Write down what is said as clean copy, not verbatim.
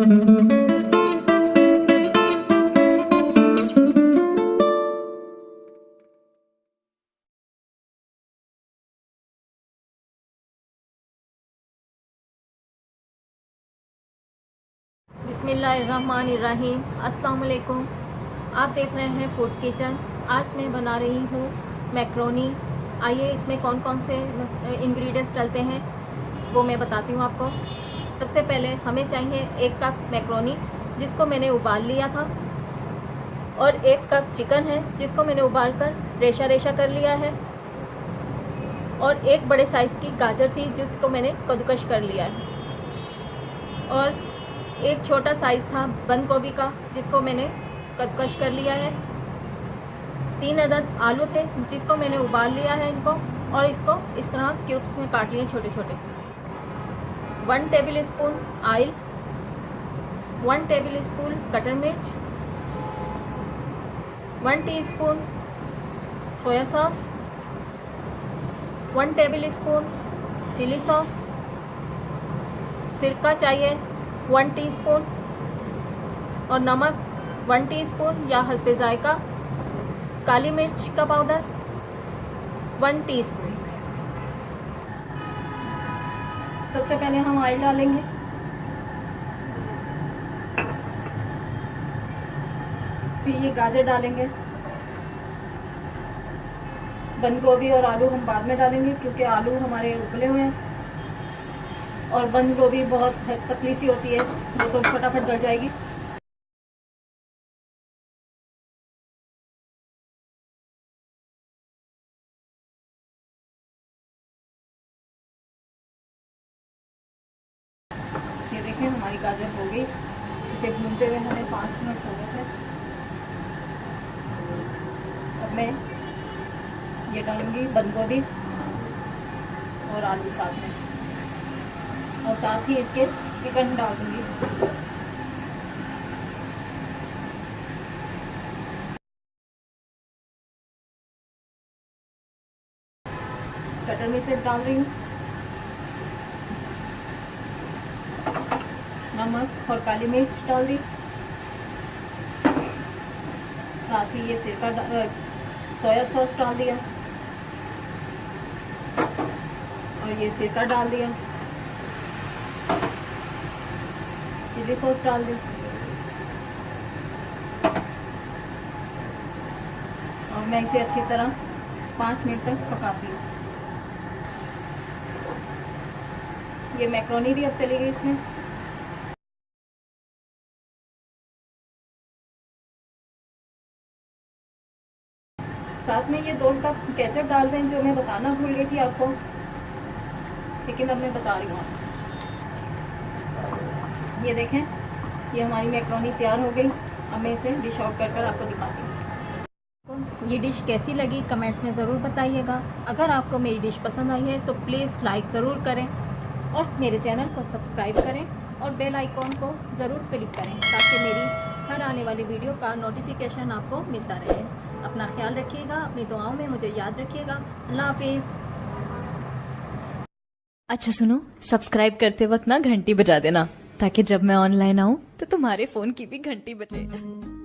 बिस्मिल्लाहिर्रहमानिर्रहीम। अस्सलाम वालेकुम। आप देख रहे हैं फूड किचन। आज मैं बना रही हूँ मैक्रोनी। आइए इसमें कौन कौन से इंग्रेडिएंट्स डलते हैं वो मैं बताती हूँ आपको। सबसे पहले हमें चाहिए 1 कप मैक्रोनी जिसको मैंने उबाल लिया था, और 1 कप चिकन है जिसको मैंने उबाल कर रेशा रेशा कर लिया है, और 1 बड़े साइज़ की गाजर थी जिसको मैंने कद्दूकश कर लिया है, और 1 छोटा साइज़ था बंद गोभी का जिसको मैंने कद्दूकश कर लिया है। 3 अदद आलू थे जिसको मैंने उबाल लिया है इनको, और इसको इस तरह क्यूब्स में काट लिए छोटे छोटे। 1 tablespoon oil, 1 tablespoon कटर मिर्च, 1 teaspoon soya sauce, 1 tablespoon chilli sauce, सिरका चाहिए 1 टीस्पून, और नमक 1 टीस्पून या हस्बे जायका, काली मिर्च का पाउडर 1 टीस्पून। सबसे पहले हम ऑयल डालेंगे। फिर ये गाजर डालेंगे। बंद गोभी और आलू हम बाद में डालेंगे क्योंकि आलू हमारे उबले हुए हैं, और बंद गोभी बहुत पतली सी होती है वो तो फटाफट गल जाएगी। ये देखें हमारी गाजर हो गई। इसे भूनते हुए हमें 5 मिनट हो गए थे। अब मैं ये डालूंगी बंद गोभी और आलू साथ में, और साथ ही इसके चिकन डाल दूंगी। कटर मिर्च डाल रही हूँ, नमक और काली मिर्च डाल दी, साथ ही ये सिरका सोया सॉस डाल दिया, और ये सिरका डाल दिया, चिली सॉस डाल दी, और मैं इसे अच्छी तरह 5 मिनट तक पकाती हूँ। ये मैक्रोनी भी अब चली गई इसमें। साथ में ये 2 कप केचप डाल रहे हैं जो मैं बताना भूल गई थी आपको, लेकिन अब मैं बता रही हूँ आपको। ये देखें ये हमारी मैक्रोनी तैयार हो गई। अब मैं इसे डिश आउट कर आपको दिखाती हूँ। आपको ये डिश कैसी लगी कमेंट्स में ज़रूर बताइएगा। अगर आपको मेरी डिश पसंद आई है तो प्लीज़ लाइक ज़रूर करें, और मेरे चैनल को सब्सक्राइब करें, और बेल आइकॉन को ज़रूर क्लिक करें ताकि मेरी हर आने वाली वीडियो का नोटिफिकेशन आपको मिलता रहे। अपना ख्याल रखिएगा, अपनी दुआओं में मुझे याद रखिएगा। अल्लाह हाफिज़। अच्छा सुनो, सब्सक्राइब करते वक्त ना घंटी बजा देना ताकि जब मैं ऑनलाइन आऊं तो तुम्हारे फोन की भी घंटी बजे।